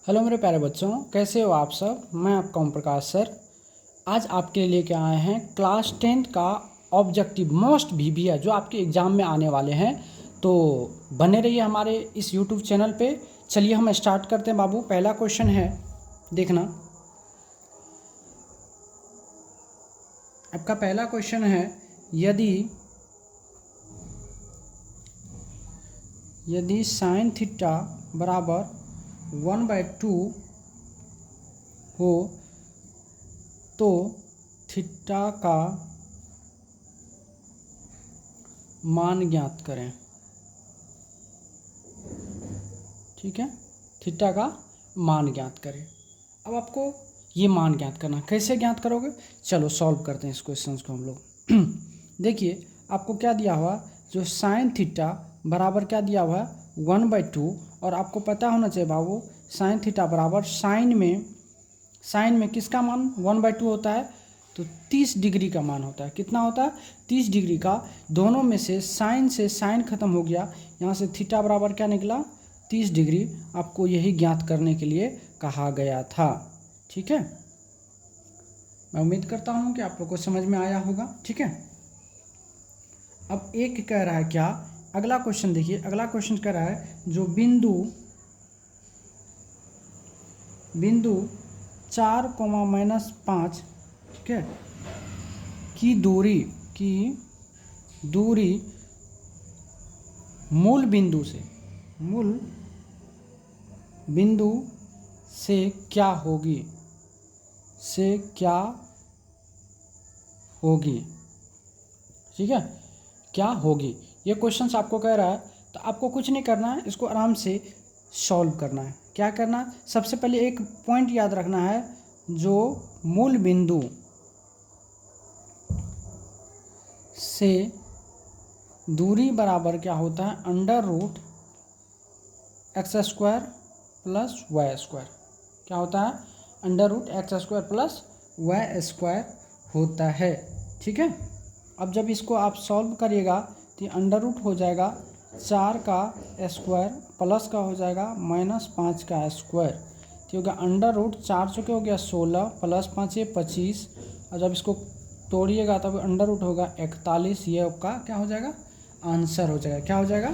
Hello मेरे प्यारे बच्चों, कैसे हो आप सब। मैं आपका ओम प्रकाश सर। आज आपके लिए लेके आए हैं क्लास 10th का ऑब्जेक्टिव मोस्ट VBA जो आपके एग्ज़ाम में आने वाले हैं। तो बने रहिए हमारे इस यूट्यूब चैनल पे। चलिए हम स्टार्ट करते हैं बाबू। पहला क्वेश्चन है, देखना आपका पहला क्वेश्चन है, यदि साइन थीटा बराबर 1/2 हो तो थीटा का मान ज्ञात करें। ठीक है, थीटा का मान ज्ञात करें। अब आपको ये मान ज्ञात करना, कैसे ज्ञात करोगे, चलो सॉल्व करते हैं इस क्वेश्चन को हम लोग। देखिए आपको क्या दिया हुआ, जो साइन थीटा बराबर क्या दिया हुआ है 1/2, और आपको पता होना चाहिए बाबू साइन थीटा बराबर साइन में किसका मान 1/2 होता है, तो 30 डिग्री का मान होता है। कितना होता है, 30 डिग्री का। दोनों में से साइन खत्म हो गया, यहाँ से थीटा बराबर क्या निकला 30 डिग्री। आपको यही ज्ञात करने के लिए कहा गया था। ठीक है, मैं उम्मीद करता हूँ कि आप लोग को समझ में आया होगा। ठीक है, अब एक कह रहा है क्या, अगला क्वेश्चन देखिए। अगला क्वेश्चन कह रहा है जो बिंदु 4, -5, ठीक है, की दूरी मूल बिंदु से क्या होगी। ठीक है, क्या होगी, ये क्वेश्चन आपको कह रहा है। तो आपको कुछ नहीं करना है, इसको आराम से सॉल्व करना है। क्या करना है, सबसे पहले एक पॉइंट याद रखना है, जो मूल बिंदु से दूरी बराबर क्या होता है, √x² + y²। क्या होता है, √x² + y² होता है। ठीक है, अब जब इसको आप सॉल्व करिएगा तो अंडर रूट हो जाएगा 4 का स्क्वायर प्लस का हो जाएगा -5 का स्क्वायर। तो होगा √4 चुके हो गया 16 + 5 25, और जब इसको तोड़िएगा तब अंडर रूट होगा 41। ये आपका क्या हो जाएगा, आंसर हो जाएगा। क्या हो जाएगा,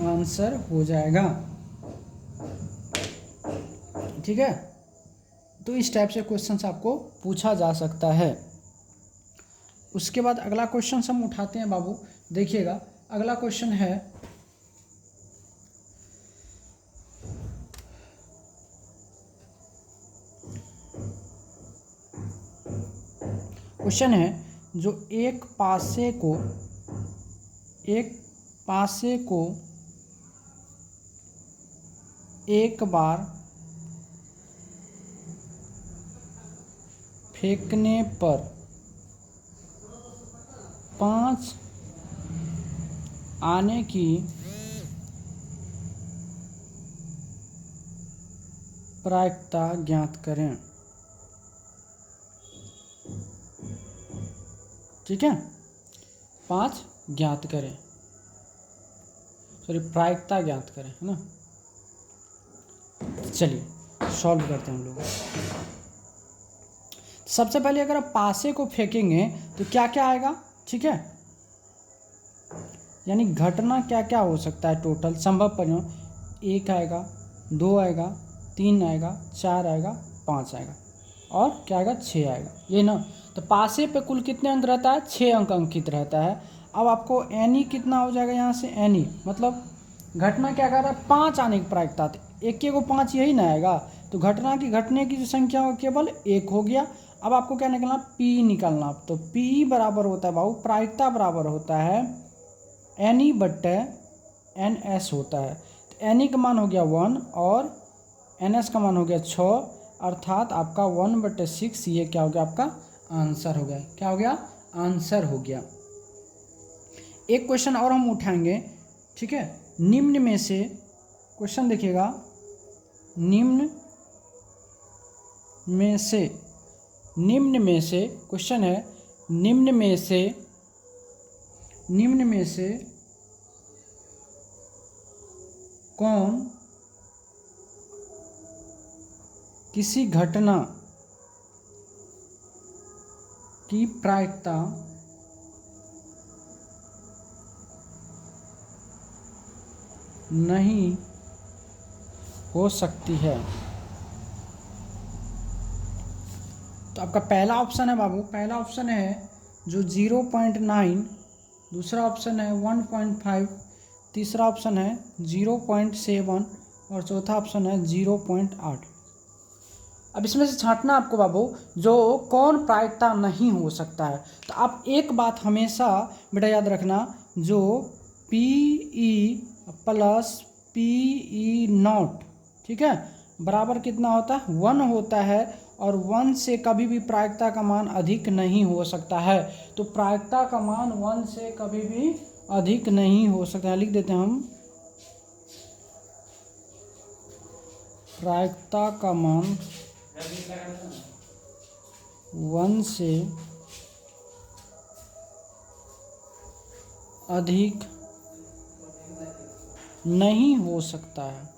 आंसर हो जाएगा। ठीक है, तो इस टाइप से क्वेश्चन आपको पूछा जा सकता है। उसके बाद अगला क्वेश्चन हम उठाते हैं बाबू। देखिएगा अगला क्वेश्चन है, जो एक पासे को एक बार फेंकने पर 5 आने की प्रायिकता ज्ञात करें। ठीक है, 5 ज्ञात करें, प्रायिकता ज्ञात करें, है ना। चलिए सॉल्व करते हैं हम लोग। सबसे पहले अगर आप पासे को फेंकेंगे तो क्या क्या आएगा। ठीक है, यानी घटना क्या क्या हो सकता है, टोटल संभव परिणाम 1 आएगा, 2 आएगा, 3 आएगा, 4 आएगा, 5 आएगा, और क्या आएगा 6 आएगा, ये ना। तो पासे पे कुल कितने अंक रहता है, 6 अंक अंकित रहता है। अब आपको एनी कितना हो जाएगा, यहाँ से एनी मतलब घटना क्या कर रहा है, 5 आने की प्रायिकता। तो एक को 5 यही ना आएगा, तो घटना की घटने की जो संख्या हो केवल 1 हो गया। अब आपको क्या निकलना, P निकलना। तो P बराबर होता है बाबू, प्रायिकता बराबर होता है NE/NS होता है। तो NE का मान हो गया 1 और NS का मान हो गया 6, अर्थात आपका 1/6 ये क्या हो गया, आपका आंसर हो गया। क्या हो गया, आंसर हो गया। एक क्वेश्चन और हम उठाएंगे। ठीक है, निम्न में से क्वेश्चन देखिएगा, निम्न में से क्वेश्चन है, निम्न में से कौन किसी घटना की प्रायिकता नहीं हो सकती है। तो आपका पहला ऑप्शन है बाबू, पहला ऑप्शन है जो 0.9, दूसरा ऑप्शन है 1.5, तीसरा ऑप्शन है 0.7 और चौथा ऑप्शन है 0.8। अब इसमें से छांटना आपको बाबू जो कौन प्रायिकता नहीं हो सकता है। तो आप एक बात हमेशा बेटा याद रखना, जो PE प्लस PE नॉट, ठीक है, बराबर कितना होता है 1 होता है, और 1 से कभी भी प्रायिकता का मान अधिक नहीं हो सकता है। तो प्रायिकता का मान 1 से कभी भी अधिक नहीं हो सकता है। लिख देते हैं हम, प्रायिकता का मान 1 से अधिक नहीं हो सकता है।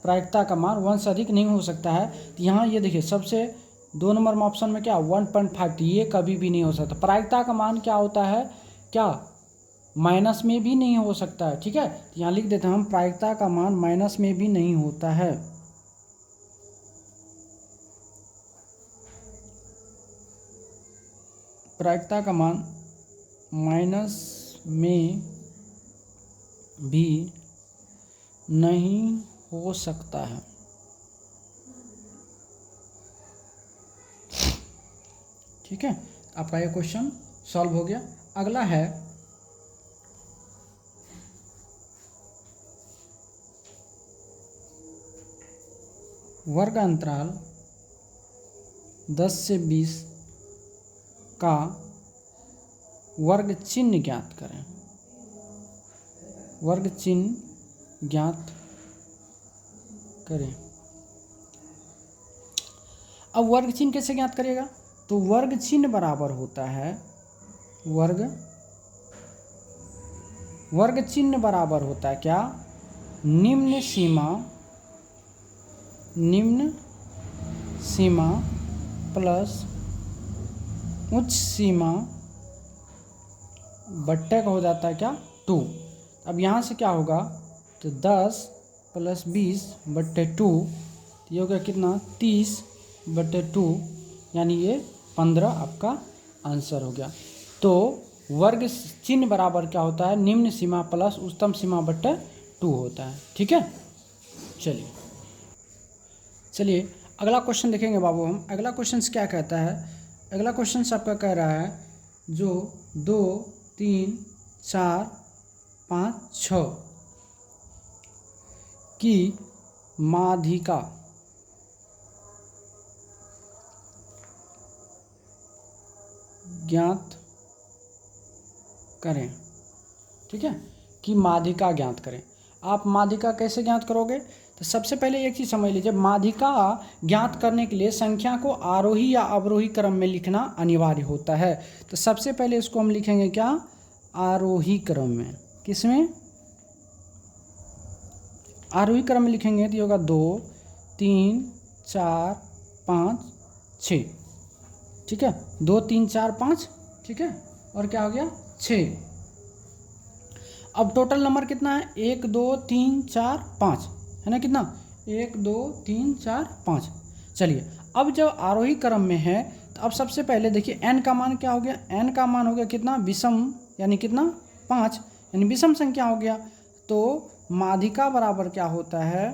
प्रायिकता का मान 1 से अधिक नहीं हो सकता है। तो यहाँ ये देखिए सबसे 2 नंबर में ऑप्शन में क्या 1.5, ये कभी भी नहीं हो सकता। प्रायिकता का मान क्या होता है, क्या माइनस में भी नहीं हो सकता है, ठीक है। तो यहाँ लिख देते हैं हम, प्रायिकता का मान माइनस में भी नहीं होता है। प्रायिकता का मान माइनस में भी नहीं हो सकता है। ठीक है, आपका ये क्वेश्चन सॉल्व हो गया। अगला है वर्ग अंतराल 10 से 20 का वर्ग चिन्ह ज्ञात करें। वर्ग चिन्ह ज्ञात करें। अब वर्ग चिन्ह कैसे ज्ञात करिएगा, तो वर्ग चिन्ह बराबर होता है वर्ग चिन्ह बराबर होता है क्या, निम्न सीमा प्लस उच्च सीमा बट्टे का हो जाता है क्या 2। अब यहाँ से क्या होगा, तो 10 प्लस 20 बट्टे 2, ये हो गया कितना 30 बट्टे 2, यानी ये 15 आपका आंसर हो गया। तो वर्ग चिन्ह बराबर क्या होता है, निम्न सीमा प्लस उच्चतम सीमा बट्टे 2 होता है। ठीक है, चलिए अगला क्वेश्चन देखेंगे बाबू हम। अगला क्वेश्चन क्या कहता है, अगला क्वेश्चन आपका कह रहा है जो 2 3 4 5 6 की माध्यिका ज्ञात करें। ठीक है, कि माध्यिका ज्ञात करें। आप माध्यिका कैसे ज्ञात करोगे, तो सबसे पहले एक चीज़ समझ लीजिए, माध्यिका ज्ञात करने के लिए संख्या को आरोही या अवरोही क्रम में लिखना अनिवार्य होता है। तो सबसे पहले इसको हम लिखेंगे क्या, आरोही क्रम में। किसमें, आरोही क्रम में लिखेंगे तो ये होगा 2 3 4 5 6। ठीक है, 2 3 4 5, ठीक है, और क्या हो गया 6। अब टोटल नंबर कितना है, 1 2 3 4 5 है ना, कितना 1 2 3 4 5। चलिए अब जब आरोही क्रम में है तो अब सबसे पहले देखिए n का मान क्या हो गया, n का मान हो गया कितना विषम, यानी कितना 5, यानी विषम संख्या हो गया। तो माध्यिका बराबर क्या होता है,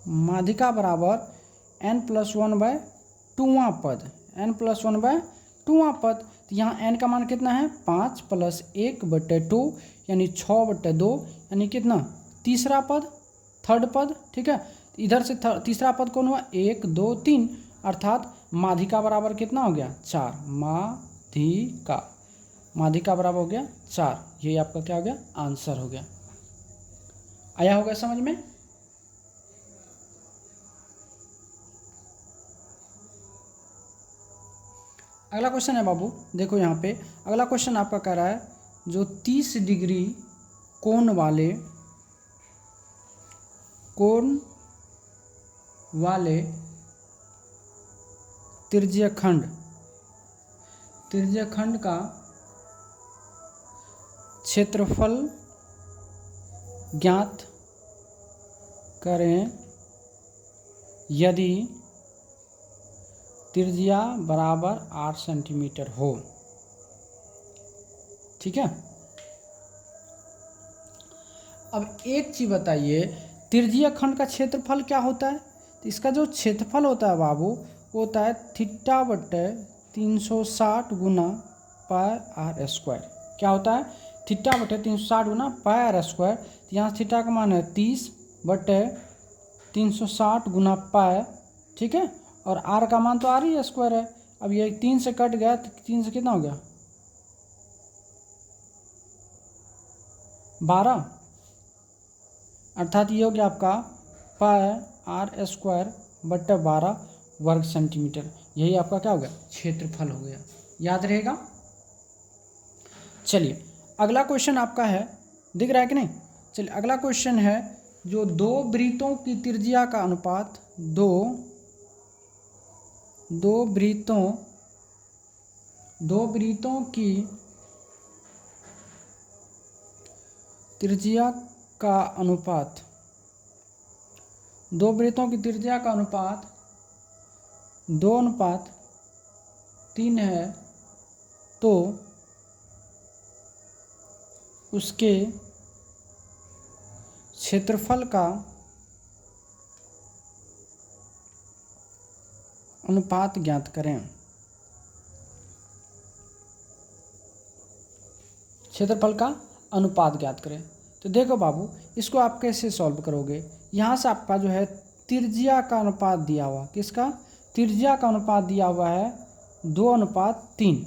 माध्यिका बराबर n+1/2वां पद, n+1/2वां पद। तो यहाँ n का मान कितना है 5 + 1/2, यानी 6/2, यानी कितना तीसरा पद, थर्ड पद। ठीक है, इधर से तीसरा पद कौन हुआ 1 2 3, अर्थात माध्यिका बराबर कितना हो गया 4। माध्यिका बराबर हो गया 4। यही आपका क्या हो गया, आंसर हो गया। आया होगा समझ में। अगला क्वेश्चन है बाबू, देखो यहाँ पे अगला क्वेश्चन आपका कह रहा है जो 30 डिग्री कोण वाले कोण वाले त्रिज्यखंड का क्षेत्रफल ज्ञात करें यदि त्रिज्या बराबर 8 सेंटीमीटर हो। ठीक है। अब एक चीज बताइए, त्रिज्यीय खंड का क्षेत्रफल क्या होता है? तो इसका जो क्षेत्रफल होता है बाबू वो होता है थीटा बटे 360 गुना पाई आर स्क्वायर। क्या होता है? थीटा बटे 360 गुना पाई आर स्क्वायर। तो यहाँ थीटा का मान है 30 बटे 360 गुना पाई। ठीक है। और आर का मान तो आर ही स्क्वायर है। अब ये 3 से कट गया तो 3 से कितना हो गया? 12, अर्थात ये हो गया आपका पाई आर स्क्वायर बटे 12 वर्ग सेंटीमीटर। यही आपका क्या हो गया? क्षेत्रफल हो गया। याद रहेगा। चलिए अगला क्वेश्चन आपका है, दिख रहा है कि नहीं? चलिए अगला क्वेश्चन है, जो दो वृत्तों की त्रिज्या का अनुपात दो वृत्तों की त्रिज्या का अनुपात 2:3 है, तो उसके क्षेत्रफल का अनुपात ज्ञात करें। क्षेत्रफल का अनुपात ज्ञात करें। तो देखो बाबू, इसको आप कैसे सॉल्व करोगे? यहाँ से आपका जो है त्रिज्या का अनुपात दिया हुआ, किसका? त्रिज्या का अनुपात दिया हुआ है 2:3।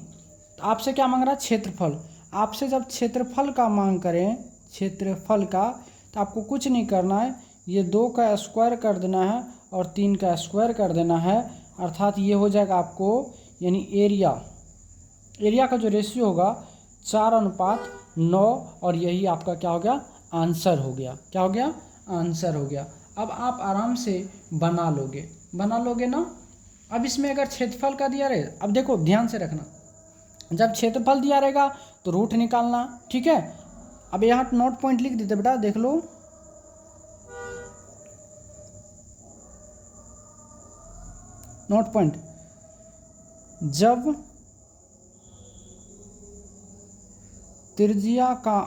तो आपसे क्या मांग रहा है? क्षेत्रफल। आपसे जब क्षेत्रफल का मांग करें, क्षेत्रफल का, तो आपको कुछ नहीं करना है, ये 2 का स्क्वायर कर देना है और 3 का स्क्वायर कर देना है। अर्थात ये हो जाएगा आपको, यानी एरिया का जो रेशियो होगा 4:9, और यही आपका क्या हो गया? आंसर हो गया। क्या हो गया? आंसर हो गया। अब आप आराम से बना लोगे ना। अब इसमें अगर क्षेत्रफल का दिया रहे, अब देखो ध्यान से रखना, जब क्षेत्रफल दिया रहेगा तो रूट निकालना। ठीक है। अब यहाँ नोट पॉइंट लिख देते बेटा, देख लो। नोट पॉइंट, जब त्रिज्या का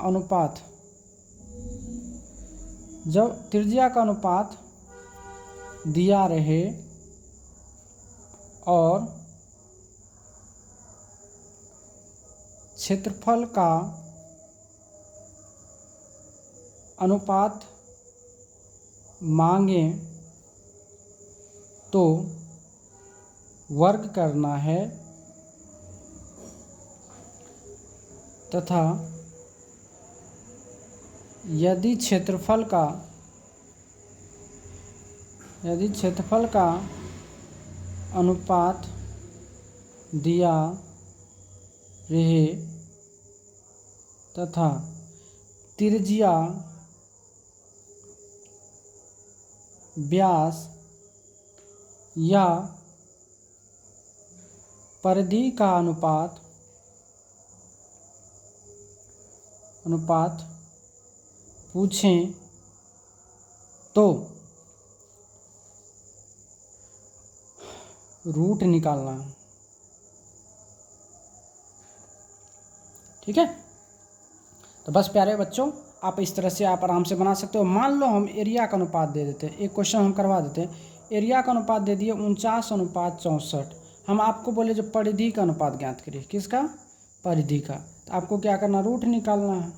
अनुपात दिया रहे और क्षेत्रफल का अनुपात मांगे तो वर्ग करना है, तथा यदि क्षेत्रफल का अनुपात दिया रहे तथा त्रिज्या, व्यास या परिधि का अनुपात पूछें तो रूट निकालना। ठीक है। तो बस प्यारे बच्चों, आप इस तरह से आप आराम से बना सकते हो। मान लो हम एरिया का अनुपात दे देते हैं, एक क्वेश्चन हम करवा देते हैं। एरिया का अनुपात दे दिए 49:64। हम आपको बोले जो परिधि का अनुपात ज्ञात करिए। किसका? परिधि का। तो आपको क्या करना? रूट निकालना है।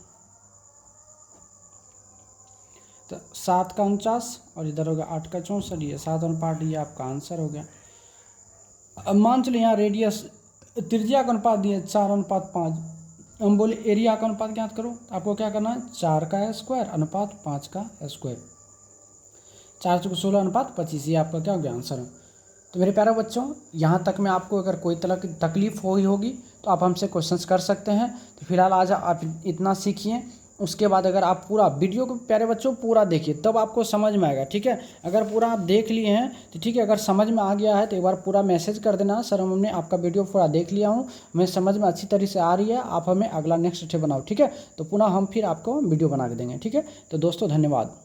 तो 7 का 49 और इधर हो गया 8 का 64, ये 7:8, ये आपका आंसर हो गया। अब मान चलिए यहाँ रेडियस त्रिज्या का अनुपात दिए 4:5, हम बोले एरिया का अनुपात ज्ञात करो। तो आपको क्या करना है? 4 का स्क्वायर अनुपात 5 का स्क्वायर, 4 × 16:25, ये आपका क्या हो गया? आंसर है। तो मेरे प्यारे बच्चों, यहाँ तक में आपको अगर कोई तरह की तकलीफ हुई होगी तो आप हमसे क्वेश्चंस कर सकते हैं। तो फिलहाल आज आप इतना सीखिए उसके बाद अगर आप पूरा वीडियो को प्यारे बच्चों पूरा देखिए तब आपको समझ में आएगा, ठीक है। अगर पूरा आप देख लिए हैं तो ठीक है, अगर समझ में आ गया है तो एक बार पूरा मैसेज कर देना, सर हमने आपका वीडियो पूरा देख लिया हूँ, हमें समझ में अच्छी तरीके से आ रही है, आप हमें अगला नेक्स्ट स्टेप बनाओ, ठीक है। तो पुनः हम फिर आपको वीडियो बना के देंगे, ठीक है। तो दोस्तों धन्यवाद।